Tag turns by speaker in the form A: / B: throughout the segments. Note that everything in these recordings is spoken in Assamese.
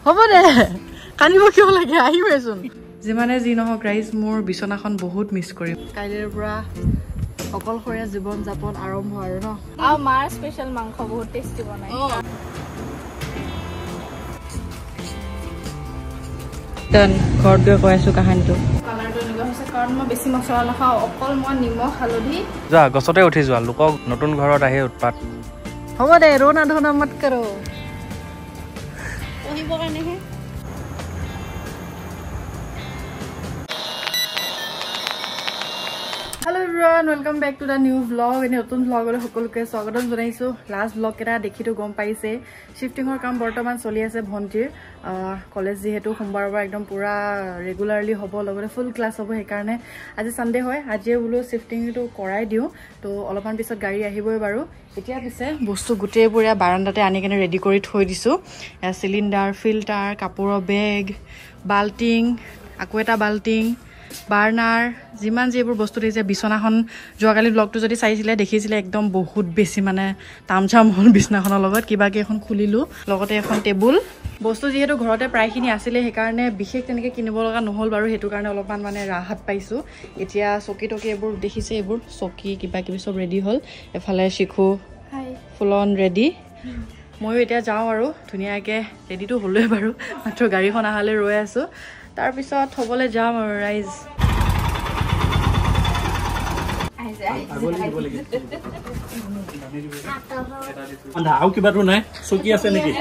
A: হ'ব দে কান্দিব কিয় লাগে আহিবেচোন যিমানে যি নহওক ৰাইজ মোৰ বিছনাখন বহুত মিছ কৰিম কাইলৈৰ পৰা অকলশৰীয়া জীৱন যাপন আৰম্ভ আৰু ন
B: আৰু মাৰ স্পেশাল মাংস বহুত টেষ্টি বনাই
A: ঘৰত গৈ কৈ আছো কাহানীটো
B: কালাৰটো এনেকুৱা হৈছে কাৰণ মই বেছি মছলা নাখাওঁ অকল মই নিমখ হালধি
C: যা গছতে উঠি যোৱা লোকক নতুন ঘৰত আহি উৎপাত
A: হ'ব দে ৰোনা ধোনা মত কৰো
B: পঢ়িব কাৰণেহে
A: Hello everyone, welcome back to the new vlog. In নতুন vlogলৈ সকলোকে স্বাগতম জনাইছো লাষ্ট vlog এটা দেখিটো গম পাইছে শিফটিংৰ কাম বৰ্তমান চলি আছে ভন্টিৰ কলেজ যেহেতু সোমবাৰৰ পৰা একদম পুৰা ৰেগুলাৰলি হ'ব লগতে ফুল ক্লাছ হ'ব সেইকাৰণে আজি সানডে হয় আজি বুলো শিফটিংটো কৰাই দিও তো অলপমান পিছত গাড়ী আহিবই বাৰু এতিয়া পিছে বস্তু গুটেইপুৰা বাৰান্দাতে আনি কেনে ৰেডি কৰি থৈ দিছো সিলিন্ডাৰ ফিল্টাৰ কাপোৰৰ বেগ বাল্টিং আকো এটা বাল্টিং বাৰ্নাৰ যিমান যিবোৰ বস্তু দিছে বিছনাখন যোৱাকালি ব্লগটো যদি চাইছিলে দেখিছিলে একদম বহুত বেছি মানে তামঝাম হল বিছনাখনৰ লগত কিবা কি এখন খুলিলো লগতে এখন টেবুল বস্তু যেহেতু ঘৰতে প্ৰায়খিনি আছিলে সেইকাৰণে বিশেষ তেনেকৈ কিনিব লগা নহল বাৰু হেতু কাৰণে অলপমান মানে ৰাহত পাইছো এতিয়া চকী টকি এইবোৰ দেখিছে এইবোৰ চকী কিবা কিবি সব ৰেডি হল এফালে শিখু ফুল অন ৰেডি ময়ো এতিয়া যাওঁ আৰু ধুনীয়াকৈ ৰেডিটো হ'লোৱে বাৰু মাত্ৰ গাড়ীখন আহালে ৰৈ আছো তাৰ পিছত হ'বলৈ যাম আৰু ৰাইজ
C: আৰু কিবাটো নাই চকী আছে নেকি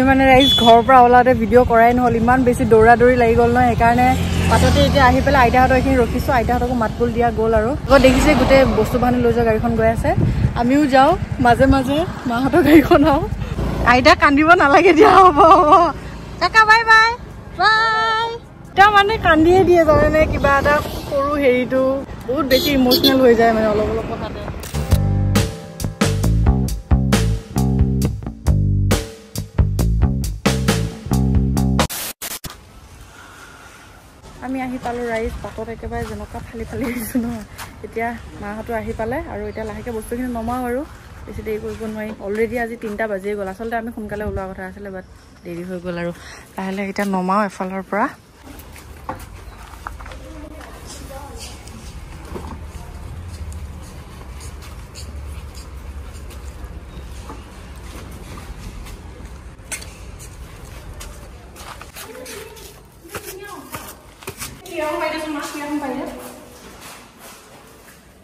A: মানে ৰাইজ ঘৰৰ পৰা ওলাওতে ভিডিঅ' কৰাই নহ'ল ইমান বেছি দৌৰা দৌৰি লাগি গ'ল নহয় সেইকাৰণে পাততে এতিয়া আহি পেলাই আইতাহঁতৰ এইখিনি ৰখিছোঁ আইতাহঁতকো মাতবোল দিয়া গ'ল আৰু আকৌ দেখিছে গোটেই বস্তু বাহানি লৈ যোৱা গাড়ীখন গৈ আছে আমিও যাওঁ মাজে মাজে মাহঁতৰ গাড়ীখন আহোঁ আইতা কান্দিব নালাগে দিয়া হ'ব হ'ব কাকা বাই বাই বাই এতিয়া মানে কান্দিয়ে দিয়ে জানেনে কিবা এটা সৰু হেৰিটো বহুত বেছি ইম'চনেল হৈ যায় মানে অলপ অলপ কথাতে আমি আহি পালোঁ ৰাইজ পাতত একেবাৰে যেনেকুৱা ফালি ফালি আহিছোঁ ন এতিয়া মাহঁতো আহি পালে আৰু এতিয়া লাহেকৈ বস্তুখিনি নমাওঁ আৰু বেছি দেৰি কৰিব নোৱাৰি অলৰেডি আজি 3টা বাজিয়ে গ'ল আচলতে আমি সোনকালে ওলোৱা কথা আছিলে বাট দেৰি হৈ গ'ল আৰু লাহে লাহে এতিয়া নমাওঁ এফালৰ পৰা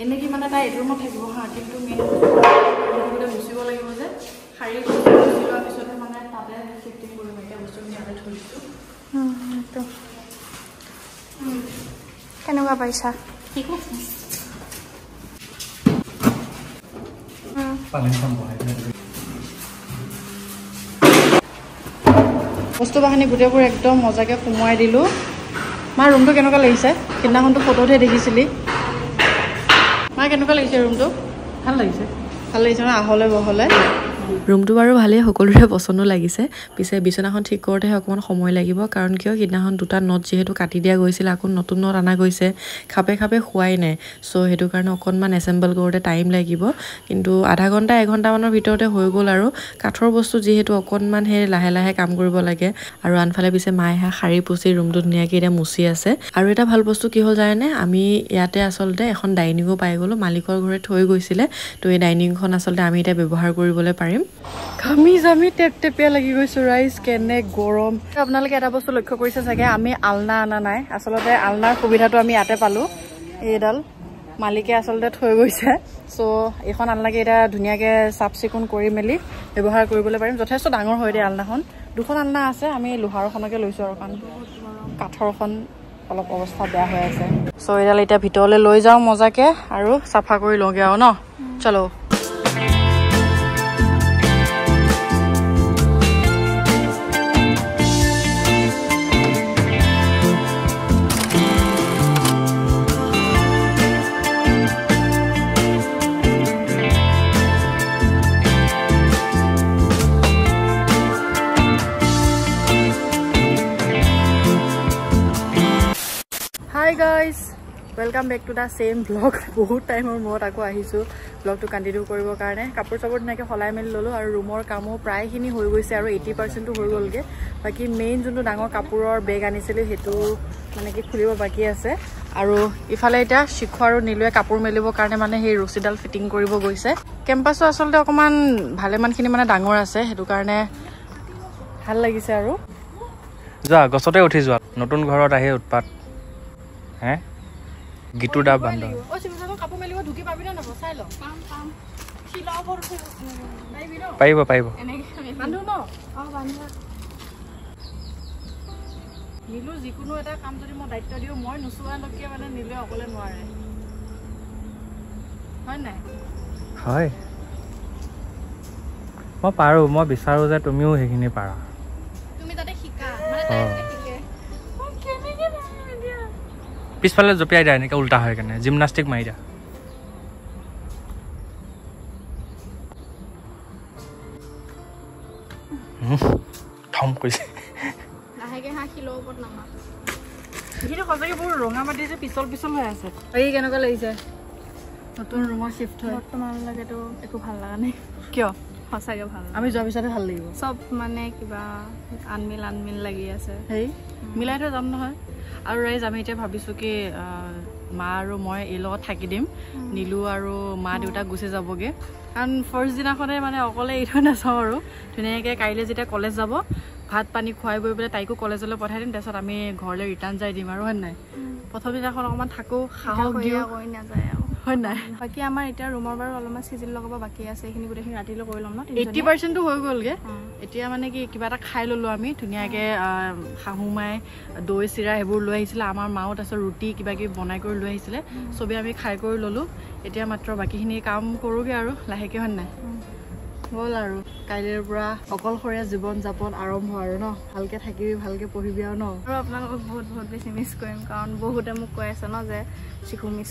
A: এনেকৈ মানে তাই এইটো ৰুমত থাকিব হা কিন্তু মুচিব লাগিব যে শাৰী মুচি লোৱাৰ পিছতহে মানে তাতে শিফটিং কৰিম এতিয়া বস্তুখিনি ইয়াতে থৈ দিছোঁ
B: কেনেকুৱা পাইছা ঠিক আছে
A: বস্তু বাহানি গোটেইবোৰ একদম মজাকৈ সোমোৱাই দিলোঁ মাৰ ৰুমটো কেনেকুৱা লাগিছে সিদিনাখনতো ফটোতহে দেখিছিলি মা কেনেকুৱা লাগিছে ৰুমটো ভাল লাগিছে ন আহলে বহলে ৰুমটো বাৰু ভালেই সকলোৰে পচন্দো লাগিছে পিছে বিছনাখন ঠিক কৰোঁতেহে অকণমান সময় লাগিব কাৰণ কিয় সিদিনাখন 2টা নট যিহেতু কাটি দিয়া গৈছিল আকৌ নতুন নট অনা গৈছে খাপে খাপে খোৱাই নাই চ' সেইটো কাৰণে অকণমান এছেম্বল কৰোঁতে টাইম লাগিব কিন্তু আধা ঘণ্টা 1 ঘণ্টামানৰ ভিতৰতে হৈ গ'ল আৰু কাঠৰ বস্তু যিহেতু অকণমান সেই লাহে লাহে কাম কৰিব লাগে আৰু আনফালে পিছে মায়ে শাৰী পুচি ৰুমটো ধুনীয়াকৈ এতিয়া মুচি আছে আৰু এটা ভাল বস্তু কি হ'ল জানেনে আমি ইয়াতে আচলতে এখন ডাইনিঙো পাই গ'লোঁ মালিকৰ ঘৰে থৈ গৈছিলে তো এই ডাইনিংখন আচলতে আমি এতিয়া ব্যৱহাৰ কৰিবলৈ পাৰিম ঘামি জামি টেপ টেপিয়া লাগি গৈছোঁ ৰাইজ কেনে গৰম আপোনালোকে এটা বস্তু লক্ষ্য কৰিছে চাগে আমি আলনা আনা নাই আচলতে আলনাৰ সুবিধাটো আমি ইয়াতে পালোঁ এইডাল মালিকে আচলতে থৈ গৈছে চ' এইখন আলনাকে এতিয়া ধুনীয়াকৈ চাফ চিকুণ কৰি মেলি ব্যৱহাৰ কৰিবলৈ পাৰিম যথেষ্ট ডাঙৰ হয় দেই আলনাখন 2খন আলনা আছে আমি লোহাৰখনকে লৈছোঁ আৰু কাৰণ কাঠৰখন অলপ অৱস্থা বেয়া হৈ আছে চ' এইডাল এতিয়া ভিতৰলৈ লৈ যাওঁ মজাকৈ আৰু চাফা কৰি লওঁগৈ আৰু ন চলো guys welcome back to the same blog বহুত টাইমৰ মূৰত আকৌ আহিছোঁ ব্লগটো কণ্টিনিউ কৰিবৰ কাৰণে কাপোৰ চাপোৰ ধুনীয়াকৈ সলাই মেলি ল'লোঁ আৰু ৰুমৰ কামো প্ৰায়খিনি হৈ গৈছে আৰু 80% হৈ গ'লগৈ বাকী মেইন যোনটো ডাঙৰ কাপোৰৰ বেগ আনিছিলোঁ সেইটো মানে কি খুলিব বাকী আছে আৰু ইফালে এতিয়া শিখু আৰু নীলুৱে কাপোৰ মেলিবৰ কাৰণে মানে সেই ৰছীডাল ফিটিং কৰিব গৈছে কেম্পাছটো আচলতে অকণমান ভালেমানখিনি মানে ডাঙৰ আছে সেইটো কাৰণে ভাল লাগিছে আৰু
D: যোৱা গছতে উঠি যোৱা নতুন ঘৰত আহি উৎপাত হে গিটু দা বান্ধ
A: ও শিখু কাপোৰ মেলিব ঢুকি পাবি না নব চাই ল কাম কাম শিলা ওপৰ উঠি পাৰিবি ন
D: পাৰিব
B: এনেকৈ
A: বান্ধো ন
B: বান্ধা
A: নীলু যিকোনো এটা কাম যদি মই দায়িত্ব দিওঁ মই নোচোৱালৈকে মানে নীলুৱে অকলে নোৱাৰে হয় নাই
D: হয় মই পাৰোঁ মই বিচাৰোঁ যে তুমিও সেইখিনি পাৰা
B: তুমি তাতে শিকা মানে তাই শিকে
D: পিছফালে জঁপিয়াই দিয়া এনেকৈ উল্টা হয় কেনে জিমনাষ্টিক মাৰি দিয়া থম কৈছে
B: লাহেকৈ শিলৰ ওপৰত নামা
A: এইখিনি সঁচাকৈ বহুত ৰঙা মাটি যে পিছল পিছল হৈ আছে এই কেনেকুৱা লাগিছে নতুন ৰুমত শিফ্ট হয়
B: বৰ্তমানলৈকেতো একো ভাল লগা নাই
A: কিয়
B: সঁচাকৈ ভাল
A: আমি যোৱাৰ পিছতে ভাল লাগিব
B: চব মানে কিবা আনমিল লাগি আছে
A: হেৰি মিলাই থৈ যাম নহয় আৰু ৰাইজ আমি এতিয়া ভাবিছোঁ কি মা আৰু মই এই লগত থাকি দিম নীলু আৰু মা দেউতা গুচি যাবগৈ কাৰণ ফাৰ্ষ্ট দিনাখনে মানে অকলে এৰি থৈ নাচাওঁ আৰু ধুনীয়াকৈ কাইলৈ যেতিয়া কলেজ যাব ভাত পানী খুৱাই বৈ পেলাই তাইকো কলেজলৈ পঠাই দিম তাৰপিছত আমি ঘৰলৈ ৰিটাৰ্ণ যাই দিম আৰু হয় নাই প্ৰথম দিনাখন অকণমান থাকোঁ সাহস দিওঁ
B: কৈ নাযায় আৰু
A: হয় নাই
B: বাকী আমাৰ এতিয়া ৰুমৰ বাৰু অলপমান চিজিল লগাব বাকী আছে এইখিনি গোটেইখিনি ৰাতিলৈ কৰি ল'ম ন
A: 80% হৈ গ'লগৈ এতিয়া মানে কি কিবা এটা খাই ল'লোঁ আমি ধুনীয়াকৈ শাহু মায়ে দৈ চিৰা সেইবোৰ লৈ আহিছিলে আমাৰ মাও তাৰপিছত ৰুটি কিবা কিবি বনাই কৰি লৈ আহিছিলে চবেই আমি খাই কৰি ল'লোঁ এতিয়া মাত্ৰ বাকীখিনি কাম কৰোঁগৈ আৰু লাহেকৈ হয় নাই হ'ল আৰু কাইলৈৰ পৰা অকলশৰীয়া জীৱন যাপন আৰম্ভ আৰু ন ভালকৈ থাকিবি ভালকৈ পঢ়িবি আৰু ন
B: আৰু আপোনালোকক বহুত বেছি মিছ কৰিম কাৰণ বহুতে মোক কৈ আছে ন যে শিশুক মিছ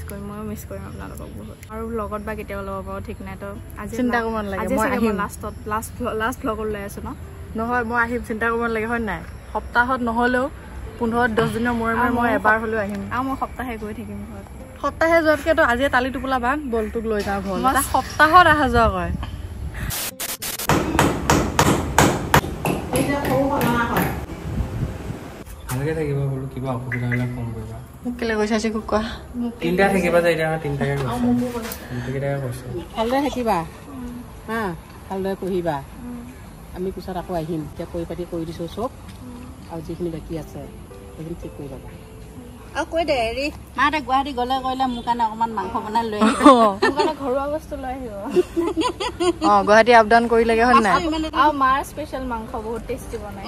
B: কৰিম ময়ো মিছ কৰিম আপোনালোকক বহুত আৰু লগত বা কেতিয়াও ল'ব পাৰোঁ ঠিক নাই তো আজি
A: চিন্তা কৰিব নালাগে
B: আজি
A: মই আহিম
B: লাষ্ট ভ্লগত লৈ আছোঁ ন
A: নহয় মই আহিম চিন্তা কৰিব নালাগে হয় নাই সপ্তাহত নহ'লেও 15-10 দিনৰ মূৰে মূৰে মই এবাৰ হ'লেও আহিম
B: আৰু মই সপ্তাহে গৈ থাকিম ঘৰত
A: সপ্তাহে যোৱাতকৈ আজি তালি টোপোলা বান্ধ বলটোক লৈ যাওঁ ঘৰত সপ্তাহত অহা যোৱা কৰে
D: ভালকৈ থাকিবা বোলো কিবা অসুবিধা হ'লে ফোন কৰিবা
A: মোক কেলৈ কৈছা চিকুক কোৱা
D: তিনিটা থাকিবা যে এতিয়া তিনিটাকে কৈছোঁ গোটেইকেইটাকে কৈছোঁ
E: ভালদৰে থাকিবা হা ভালদৰে পঢ়িবা আমি পিছত আকৌ আহিম এতিয়া কৈ পাতি কৰি দিছোঁ চব আৰু যিখিনি বাকী আছে সেইখিনি ঠিক কৰি ল'বা আৰু কৈ দে হেৰি মাহঁতে গুৱাহাটী গ'লে কৰিলে মোৰ কাৰণে অকণমান মাংস বনাই লৈ আহিব
B: মোৰ কাৰণে ঘৰুৱা বস্তু লৈ আহিব
A: গুৱাহাটী আপ ডাউন কৰি লাগে হয় নাই
B: আৰু মাৰ স্পেচিয়েল মাংস বহুত টেষ্টি বনাই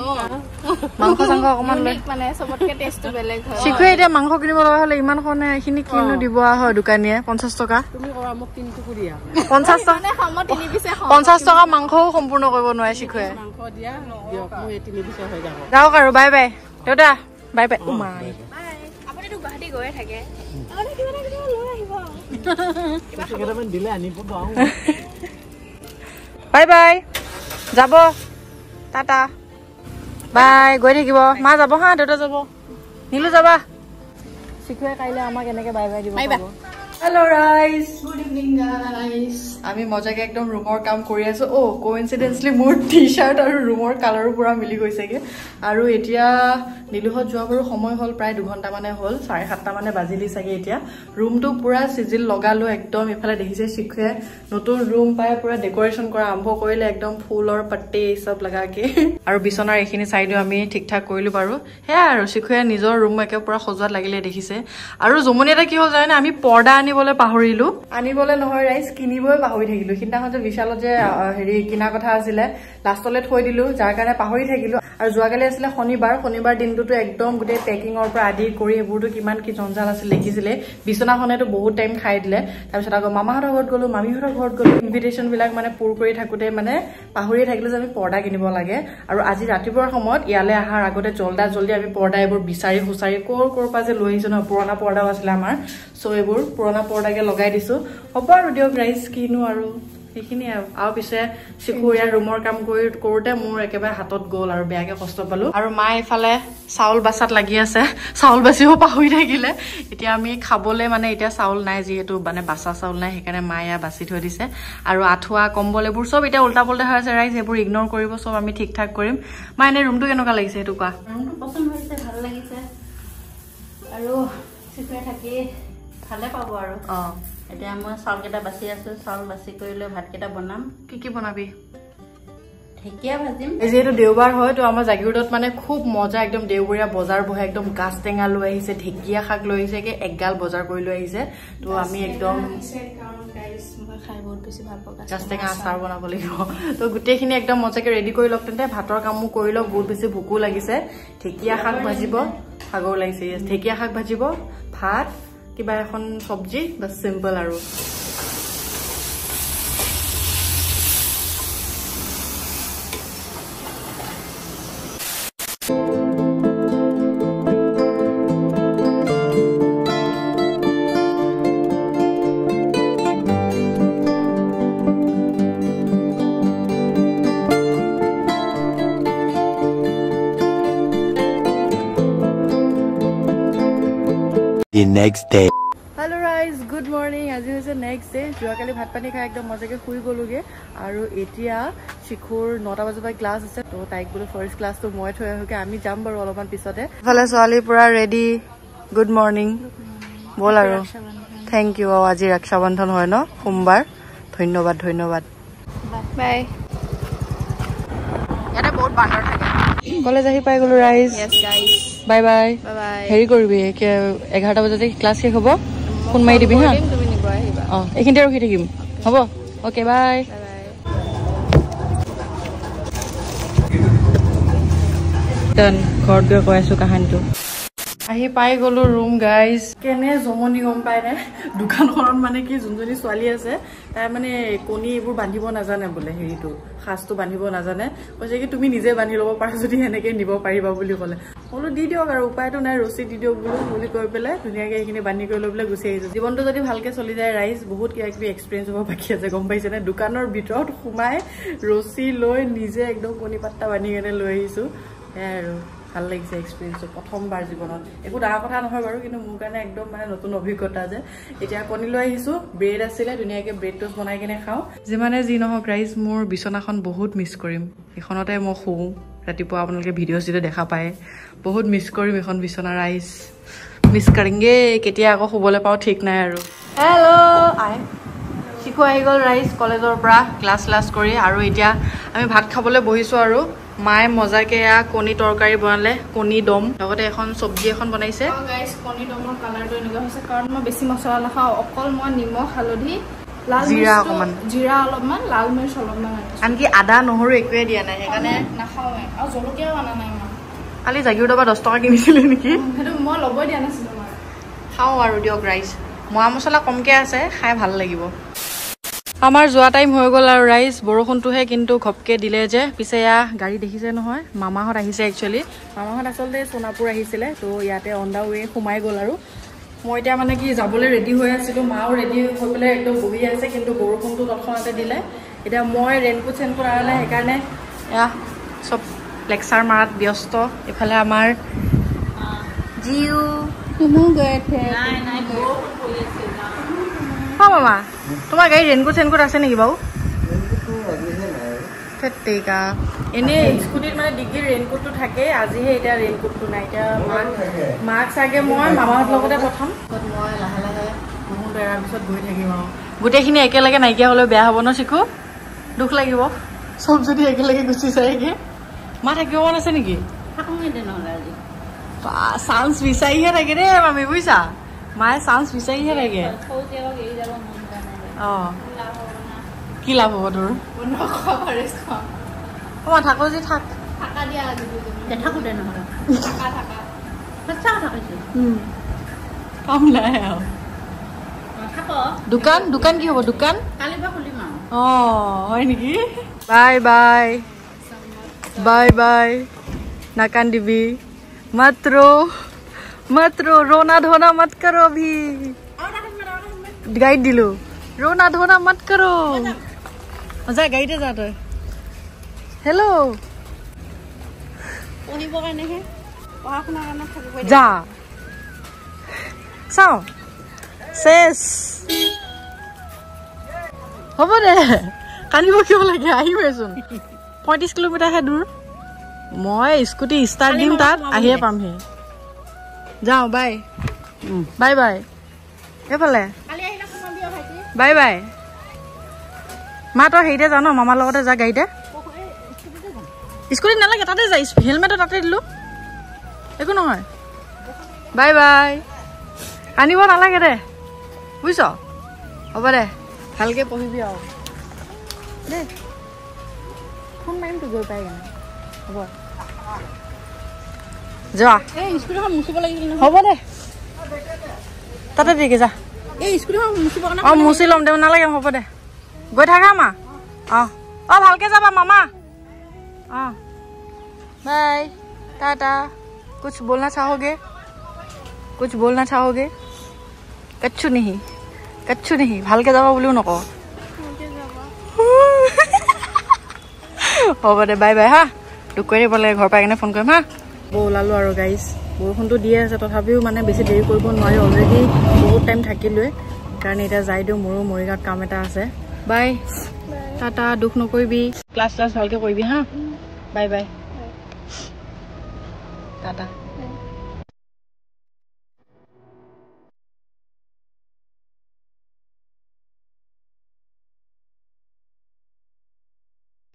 A: মাংস চাংস অকণমান লৈ
B: মানে চবতকৈ টেষ্টটো বেলেগ হয়
A: শিশুৱে এতিয়া মাংস কিনিব লগা হ'লে ইমান কাৰণে এইখিনি কিনো দিব হয় দোকানীয়ে 50 টকা
E: তুমি কৰা মোক 3 টুকুৰি দিয়া
A: 50 টকা
B: মানে সময় 3 পিছে
A: 50 টকা মাংসও সম্পূৰ্ণ কৰিব নোৱাৰে শিশুৱে
E: মাংস দিয়া দিয়ক মোৰ এই 3 পিছৰ হৈ যাব
A: যাওক আৰু বাই বাই দেউতা বাই বাই
B: আপুনিতো গুৱাহাটী গৈয়ে থাকে আপুনি কিবা না কিবা লৈ আহিব
E: কেইটামান দিলে আনিব পাওঁ
A: বাই বাই যাব টাটা বাই গৈ থাকিব মা যাব হা দেউতা যাব নীলু যাবা শিশুৱে কাইলৈ আমাক এনেকৈ বাই বাই দিব হেল্ল' ৰাইজ গুড ইভিনিং গাইজ আমি মজাকে একদম ৰুমৰ কাম কৰি আছোঁ কোইনচিডেন্সলি মোৰ টি চাৰ্ট আৰু ৰুমৰ কালাৰো পূৰা মিলি গৈছেগৈ আৰু এতিয়া নীলুহঁত যোৱা বাৰু সময় হ'ল প্ৰায় 2 ঘণ্টামানে হ'ল 7:30 মানে বাজিলি চাগে এতিয়া ৰুমটো পূৰা চিজিল লগালোঁ একদম ইফালে দেখিছে শিশুৱে নতুন ৰুম পাই পূৰা ডেক'ৰেশ্যন কৰা আৰম্ভ কৰিলে একদম ফুলৰ পট্টি চব লগাকে আৰু বিচনাৰ এইখিনি চাইডো আমি ঠিক ঠাক কৰিলোঁ বাৰু সেয়া আৰু শিশুৱে নিজৰ ৰুম একে পূৰা সজোৱাত লাগিলে দেখিছে আৰু জমনি এটা কি হ'ল জানে আমি পৰ্দা আনিবলৈ পাহৰিলোঁ আনিবলৈ নহয় ৰাইজ কিনিবই পাহৰি থাকিলোঁ সিদিনাখন যে বিশালত যে হেৰি কিনা কথা আছিলে লাষ্টলৈ থৈ দিলোঁ যাৰ কাৰণে পাহৰি থাকিলোঁ আৰু যোৱাকালি আছিলে শনিবাৰ দিনটোতো একদম গোটেই পেকিঙৰ পৰা আদি কৰি এইবোৰতো কিমান কি জঞ্জাল আছিল লিখিছিলে বিচনাখনেতো বহুত টাইম খাই দিলে তাৰপিছত আকৌ মামাহঁতৰ ঘৰত গ'লোঁ মামীহঁতৰ ঘৰত গ'লোঁ ইনভিটেশ্যনবিলাক মানে পূৰ কৰি থাকোঁতে মানে পাহৰিয়ে থাকিলোঁ যে আমি পৰ্দা কিনিব লাগে আৰু আজি ৰাতিপুৱাৰ সময়ত ইয়ালৈ অহাৰ আগতে জল্দি আমি পৰ্দা এইবোৰ বিচাৰি খুচাৰি ক'ৰ পৰা যে লৈ আহিছোঁ নহয় পুৰণা পৰ্দাও আছিলে আমাৰ চ' এইবোৰ পুৰণা পৰ্দাকে লগাই দিছোঁ হ'ব আৰু দিয়ক ৰাইজ কিনো আৰু সেইখিনি আৰু পিছে চিকুৰীয়া ৰুমৰ কাম কৰোঁতে মোৰ একেবাৰে হাতত গ'ল আৰু বেয়াকে কষ্ট পালো আৰু মায়ে এইফালে চাউল বাচাত লাগি আছে চাউল বাচিও পাহৰি থাকিলে এতিয়া আমি খাবলৈ মানে এতিয়া চাউল নাই যিহেতু মানে বাচা চাউল নাই সেইকাৰণে মায়ে বাচি থৈ দিছে আৰু আঠুৱা কম্বল এইবোৰ চব এতিয়া উল্টা পুল্টা হৈ আছে ৰাইজ এইবোৰ ইগন'ৰ কৰিব চব আমি ঠিক ঠাক কৰিম মা এনে ৰুমটো কেনেকুৱা লাগিছে সেইটো কোৱা
E: ৰুমটো পচন্দ হৈছে ভাল লাগিছে আৰু চিকুৱে থাকি ভালে পাব আৰু এতিয়া মই চাউলকেইটা বাচি আছো চাউল বাচি কৰি লৈ ভাতকেইটা বনাম
A: কি বনাবি
E: ঢেকীয়া ভাজিম
A: যিহেতু দেওবাৰ হয় তো আমাৰ জাগিৰোডত মানে খুব মজা একদম দেওবৰীয়া বজাৰ বহে একদম গাছ টেঙা লৈ আহিছে ঢেকীয়া শাক লৈ আহিছে এগাল বজাৰ কৰি লৈ আহিছে তো আমি একদম গাছ টেঙা আচাৰ বনাব লাগিব তো গোটেইখিনি একদম মজাকে ৰেডি কৰি লওক তেন্তে ভাতৰ কামো কৰি লওক বহুত বেছি ভোকো লাগিছে ঢেকীয়া শাক ভাজিব ভাগৰ লাগিছে ঢেকীয়া শাক ভাজিব ভাত কিবা এখন চব্জি বাছ চিম্পল আৰু
F: The next day.
A: হেল্ল' ৰাইজ গুড মৰ্ণিং আজি হৈছে নেক্সট ডে যোৱাকালি ভাত পানী খাই একদম মজাকে শুই গ'লোগে আৰু এতিয়া শিখুৰ 9টা বজাৰ পৰা ক্লাছ আছে তো তাইক বোলো ফাৰ্ষ্ট ক্লাছটো মই থৈ আহোগে আমি যাম বাৰু অলপমান পিছতে ইফালে ছোৱালী পুৰা ৰেডি গুড মৰ্ণিং বল আৰু থেংক ইউ আজি ৰক্ষা বন্ধন হয় ন সোমবাৰ ধন্যবাদ
B: বাই
A: ইয়াতে বহুত বান্দৰ থাকে কলেজ আহি পাই গ'লো ৰাইজ বাই বাই হেৰি কৰিবি 11টা বজাতে ক্লাছ শেষ হ'ব ফোন মাৰি দিবি হা
B: তুমি নিব আহিবা
A: এইখিনিতে ৰখি থাকিম হ'ব অ'কে বাই ঘৰত গৈ কৈ আছো কাহানীটো আহি পাই গ'লো ৰুম গাইজ কেনে জমনি গম পাই নে দোকানখনত মানে কি যোনজনী ছোৱালী আছে তাই মানে কণী এইবোৰ বান্ধিব নাজানে বোলে হেৰিটো সাজটো বান্ধিব নাজানে কৈছে কি তুমি নিজে বান্ধি ল'ব পাৰা যদি সেনেকে নিব পাৰিবা বুলি ক'লে বোলো দি দিয়ক আৰু উপায়টো নাই ৰছী দি দিয়ক বুলি কৈ পেলাই ধুনীয়াকে এইখিনি বান্ধি কৰি লৈ পেলাই গুচি আহিছো জীৱনটো যদি ভালকে চলি যায় ৰাইজ বহুত কিবা কিবি এক্সপিৰিয়েঞ্চ হ'ব বাকী আছে গম পাইছেনে দোকানৰ ভিতৰত সোমাই ৰছী লৈ নিজে একদম কণী পাত্তা বান্ধি কেনে লৈ আহিছো সেয়াই আৰু ভাল লাগিছে এক্সপিৰিয়েঞ্চটো প্ৰথমবাৰ জীৱনত একো ডাঙৰ কথা নহয় বাৰু কিন্তু মোৰ কাৰণে একদম মানে নতুন অভিজ্ঞতা যে এতিয়া কণী লৈ আহিছো ব্ৰেড আছিলে ধুনীয়াকে ব্ৰেড টোষ্ট বনাই কিনে খাওঁ যিমানে যি নহওক ৰাইজ মোৰ বিচনাখন বহুত মিছ কৰিম এইখনতে মই শুওঁ ৰাতিপুৱা আপোনালোকে ভিডিঅ' চিডিঅ' দেখা পায় বহুত মিছ কৰিম এখন বিচনা ৰাইজ মিছ কৰিমগে কেতিয়া আকৌ শুবলৈ পাওঁ ঠিক নাই আৰু হেল্ল' শিশু আহি গ'ল ৰাইজ কলেজৰ পৰা ক্লাছ কৰি আৰু এতিয়া আমি ভাত খাবলৈ বহিছোঁ আৰু মায়ে মজাকে কণী তৰকাৰী বনালে কণী দম লগতে এখন চব্জি এখন বনাইছে
B: গাইজ কণী দমৰ কালাৰটো এনেকুৱা হৈছে কাৰণ মই বেছি মছলা নাখাওঁ অকল মই নিমখ হালধি
A: জিৰা অকণমান
B: জিৰা অলপমান লাল মিৰ্চ অলপমান
A: আনকি আদা নহৰু একোৱে দিয়া নাই সেইকাৰণে
B: নাখাওঁৱে আৰু জলকীয়াও অনা নাই মই
A: কালি জাগিৰোডৰ পৰা 10 টকা কিনিছিলি নেকি
B: সেইটো মই ল'বই দিয়া নাছিলোঁ মই
A: খাওঁ আৰু দিয়ক ৰাইজ মা মছলা কমকৈ আছে খাই ভাল লাগিব আমাৰ যোৱা টাইম হৈ গ'ল আৰু ৰাইজ বৰষুণটোহে কিন্তু ঘপকে দিলে যে পিছে এয়া গাড়ী দেখিছে নহয় মামাহঁত আহিছে একচুৱেলি মামাহঁত আচলতে সোণাপুৰ আহিছিলে তো ইয়াতে অন দা ৱে সোমাই গ'ল আৰু মই এতিয়া মানে কি যাবলৈ ৰেডি হৈ আছিলোঁ মাও ৰেডি হৈ পেলাই একদম বহি আছে কিন্তু বৰষুণটো তৎক্ষণাতে দিলে এতিয়া মই ৰেইনকোট চেনকোট আনা নাই সেইকাৰণে এয়া চব লেকচাৰ মাৰাত ব্যস্ত এইফালে আমাৰ জিউ মামা তোমাৰ গাড়ী ৰেইনকোট চেনকোট আছে নেকি বাৰু তেকা এনেই স্কুটিত মানে ডিগ্ৰীৰ ৰেইনকোটটো থাকে আজিহে এতিয়া ৰেইনকোটটো নাই এতিয়া মাক চাগে মই মামাহঁতৰ লগতে প্ৰথম মই লাহে লাহে বৰষুণটো এৰাৰ পিছত গৈ থাকিম আৰু গোটেইখিনি একেলগে নাইকিয়া হ'লেও বেয়া হ'ব ন শিখু দুখ লাগিব চব যদি একেলগে গুচি যায়গে মা থাকিব মন আছে নেকি চান্স বিচাৰিহে থাকে দেই মামী বুজিছা মায়ে চান্স বিচাৰিহে থাকে অঁ কি লাভ হ'ব তোৰ মই থাকো যি থাক কাম নাই আৰু দোকান দোকান কি হ'ব দোকান অঁ হয় নেকি বাই বাই বাই বাই নাকান্দিবি মাত্ৰ रोना धोना मत करो अभी गाइड दिलो रोना धोना मत करो যা গাড়ীতে যা তই হেল্ল'
B: পঢ়িবৰ কাৰণেহে পঢ়া শুনাৰ কাৰণে থাকিব
A: যা চাওঁ চেছ হ'ব দে কান্দিব কিয় লাগে আহিবচোন 35 কিলোমিটাৰহে দূৰ মই স্কুটি ষ্টাৰ্ট দিম তাত আহিয়ে পামহি যাওঁ বাই বাই বাই এইফালে বাই বাই মা তই হেৰিতে যা ন মামাৰ লগতে যা গাড়ীতে স্কুটিত নালাগে তাতে যা হেলমেটটো তাতে দিলোঁ একো নহয় বাই বাই আনিব নালাগে দে বুজিছ হ'ব দে ভালকৈ পঢ়িবি আৰু দেই ফোন মাৰিমতো গৈ পাই কেনে হ'ব যোৱা
B: এই স্কুটিখন মুচিব লাগিছিল
A: হ'ব দে তাতে দেৰিকে যা
B: এই স্কুটিখন মুচিবৰ কাৰণে
A: অঁ মুচি ল'ম দে নালাগে হ'ব দে গৈ থাকা মা অঁ অঁ ভালকৈ যাবা মামা অঁ बाय टाटा कुछ बोलना चाहोगे कच्छु नहीं ভালকে যাবা বুলিও নক হ'ব দে বাই বাই হা দুখ কৰি দিব লাগে ঘৰ পাই কিনে ফোন কৰিম হা বৌ ওলালোঁ আৰু গাইজ বৰষুণটো দিয়ে আছে তথাপিও মানে বেছি দেৰি কৰিব নোৱাৰি অলৰেডি বহুত টাইম থাকিলোৱে কাৰণ এতিয়া যাই দিওঁ মোৰো মৰিগাঁৱত কাম এটা আছে বাই টাটা দুখ নকৰিবি ক্লাছ ভালকৈ কৰিবি হা বাই বাই টাটা